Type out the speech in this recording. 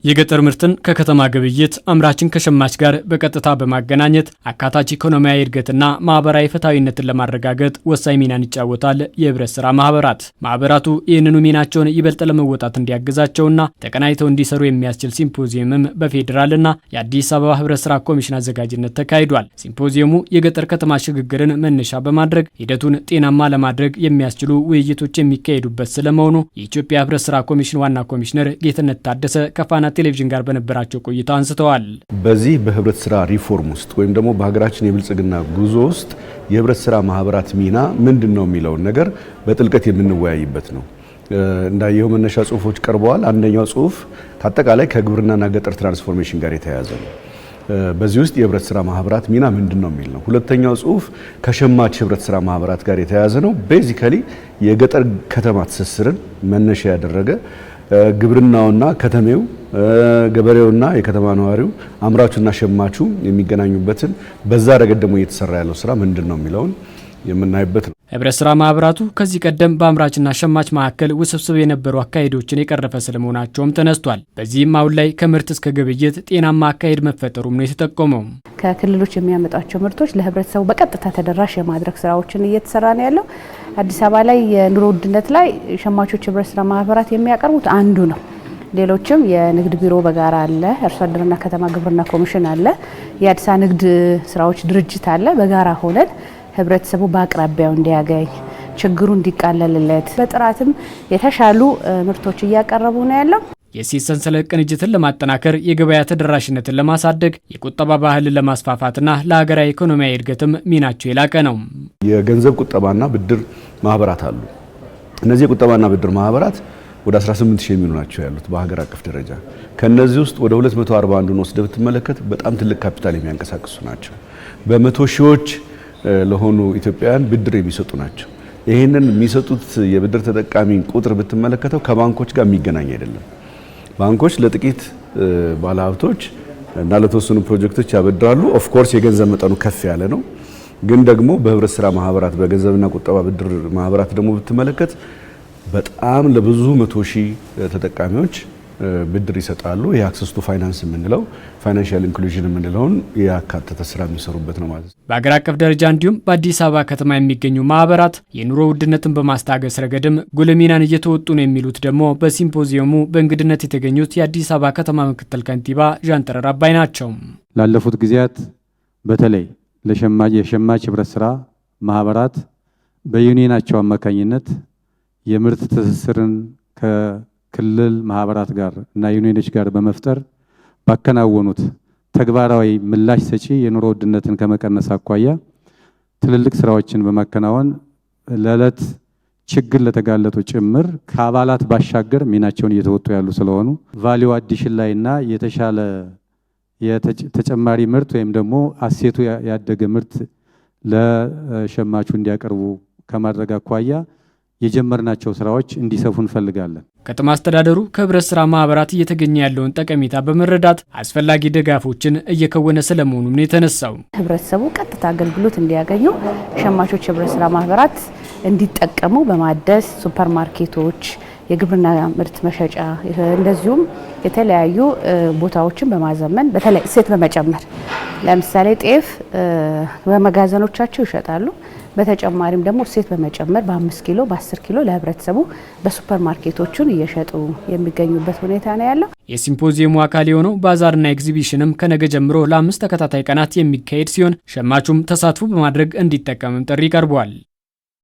የገጠር ምርትን ከከተማ ግብይት አምራችን ከሸማች ጋር በቀጥታ በማገናኘት አካታች ኢኮኖሚያዊ እድገትና ማህበራዊ ፍትሃዊነትን ለማረጋገጥ ወሳኝ ሚናን ይጫወታል የህብረት ስራ ማህበራት። ማህበራቱ ይህንኑ ሚናቸውን ይበልጥ ለመወጣት እንዲያግዛቸውና ተቀናይተው እንዲሰሩ የሚያስችል ሲምፖዚየምም በፌዴራልና የአዲስ አበባ ህብረት ስራ ኮሚሽን አዘጋጅነት ተካሂዷል። ሲምፖዚየሙ የገጠር ከተማ ሽግግርን መነሻ በማድረግ ሂደቱን ጤናማ ለማድረግ የሚያስችሉ ውይይቶች የሚካሄዱበት ስለመሆኑ የኢትዮጵያ ህብረት ስራ ኮሚሽን ዋና ኮሚሽነር ጌትነት ታደሰ ከፋና ቴሌቪዥን ጋር በነበራቸው ቆይታ አንስተዋል። በዚህ በህብረት ስራ ሪፎርም ውስጥ ወይም ደግሞ በሀገራችን የብልጽግና ጉዞ ውስጥ የህብረት ስራ ማህበራት ሚና ምንድነው የሚለውን ነገር በጥልቀት የምንወያይበት ነው። እንዳየው መነሻ ጽሁፎች ቀርበዋል። አንደኛው ጽሁፍ አጠቃላይ ከግብርናና ገጠር ትራንስፎርሜሽን ጋር የተያያዘ ነው። በዚህ ውስጥ የህብረት ስራ ማህበራት ሚና ምንድነው የሚል ነው። ሁለተኛው ጽሁፍ ከሸማች ህብረት ስራ ማህበራት ጋር የተያያዘ ነው። ቤዚካሊ የገጠር ከተማ ትስስርን መነሻ ያደረገ ግብርናውና ከተሜው ገበሬውና የከተማ ነዋሪው አምራቹና ሸማቹ የሚገናኙበትን በዛ ረገድ ደግሞ እየተሰራ ያለው ስራ ምንድነው የሚለውን የምናይበት ነው። ህብረት ስራ ማህበራቱ ከዚህ ቀደም በአምራችና ሸማች መካከል ውስብስብ የነበሩ አካሄዶችን የቀረፈ ስለመሆናቸውም ተነስቷል። በዚህም አሁን ላይ ከምርት እስከ ግብይት ጤናማ አካሄድ መፈጠሩም ነው የተጠቆመው። ከክልሎች የሚያመጣቸው ምርቶች ለህብረተሰቡ በቀጥታ ተደራሽ የማድረግ ስራዎችን እየተሰራ ነው ያለው። አዲስ አበባ ላይ የኑሮ ውድነት ላይ ሸማቾች ህብረት ስራ ማህበራት የሚያቀርቡት አንዱ ነው። ሌሎችም የንግድ ቢሮ በጋራ አለ፣ አርሶ አደርና ከተማ ግብርና ኮሚሽን አለ፣ የአዲስ አበባ ንግድ ስራዎች ድርጅት አለ። በጋራ ሆነን ህብረተሰቡ በአቅራቢያው እንዲያገኝ ችግሩ እንዲቃለልለት በጥራትም የተሻሉ ምርቶች እያቀረቡ ነው ያለው። የእሴት ሰንሰለት ቅንጅትን ለማጠናከር የገበያ ተደራሽነትን ለማሳደግ የቁጠባ ባህልን ለማስፋፋትና ለሀገራዊ ኢኮኖሚያዊ እድገትም ሚናቸው የላቀ ነው። የገንዘብ ቁጠባና ብድር ማህበራት አሉ። እነዚህ የቁጠባና ብድር ማህበራት ወደ 18000 የሚሆኑ ናቸው ያሉት በሀገር አቀፍ ደረጃ። ከነዚህ ውስጥ ወደ 241ን ወስደህ ብትመለከት በጣም ትልቅ ካፒታል የሚያንቀሳቅሱ ናቸው። በመቶ ሺዎች ለሆኑ ኢትዮጵያውያን ብድር የሚሰጡ ናቸው። ይህንን የሚሰጡት የብድር ተጠቃሚ ቁጥር ብትመለከተው ከባንኮች ጋር የሚገናኝ አይደለም። ባንኮች ለጥቂት ባለሀብቶች እና ለተወሰኑ ፕሮጀክቶች ያበድራሉ። ኦፍ ኮርስ የገንዘብ መጠኑ ከፍ ያለ ነው። ግን ደግሞ በህብረት ስራ ማህበራት በገንዘብና ቁጠባ ብድር ማህበራት ደግሞ ብትመለከት በጣም ለብዙ መቶ ሺህ ተጠቃሚዎች ብድር ይሰጣሉ። የአክሰስ ቱ ፋይናንስ የምንለው ፋይናንሻል ኢንክሉዥን የምንለውን ያካተተ ስራ የሚሰሩበት ነው ማለት ነው። በአገር አቀፍ ደረጃ እንዲሁም በአዲስ አበባ ከተማ የሚገኙ ማህበራት የኑሮ ውድነትን በማስታገስ ረገድም ጉልህ ሚናን እየተወጡ ነው የሚሉት ደግሞ በሲምፖዚየሙ በእንግድነት የተገኙት የአዲስ አበባ ከተማ ምክትል ከንቲባ ዣንጥረር አባይ ናቸው። ላለፉት ጊዜያት በተለይ የሸማች ህብረት ስራ ማህበራት በዩኒየናቸው አማካኝነት የምርት ትስስርን ከክልል ማህበራት ጋር እና ዩኒየኖች ጋር በመፍጠር ባከናወኑት ተግባራዊ ምላሽ ሰጪ የኑሮ ውድነትን ከመቀነስ አኳያ ትልልቅ ስራዎችን በማከናወን ለዕለት ችግር ለተጋለጡ ጭምር ከአባላት ባሻገር ሚናቸውን እየተወጡ ያሉ ስለሆኑ ቫልዩ አዲሽን ላይና የተሻለ ተጨማሪ ምርት ወይም ደግሞ አሴቱ ያደገ ምርት ለሸማቹ እንዲያቀርቡ ከማድረግ አኳያ የጀመርናቸው ስራዎች እንዲሰፉ እንፈልጋለን። ከተማ አስተዳደሩ ከህብረት ስራ ማህበራት እየተገኘ ያለውን ጠቀሜታ በመረዳት አስፈላጊ ድጋፎችን እየከወነ ስለመሆኑም ነው የተነሳው። ህብረተሰቡ ቀጥታ አገልግሎት እንዲያገኙ ሸማቾች ህብረት ስራ ማህበራት እንዲጠቀሙ በማደስ ሱፐርማርኬቶች፣ የግብርና ምርት መሸጫ እንደዚሁም የተለያዩ ቦታዎችን በማዘመን በተለይ እሴት በመጨመር ለምሳሌ ጤፍ በመጋዘኖቻቸው ይሸጣሉ። በተጨማሪም ደግሞ እሴት በመጨመር በ5 ኪሎ በ10 ኪሎ ለህብረተሰቡ በሱፐር ማርኬቶቹን እየሸጡ የሚገኙበት ሁኔታ ነው ያለው። የሲምፖዚየሙ አካል የሆነው ባዛርና ኤግዚቢሽንም ከነገ ጀምሮ ለ5 ተከታታይ ቀናት የሚካሄድ ሲሆን ሸማቹም ተሳትፎ በማድረግ እንዲጠቀምም ጥሪ ቀርቧል።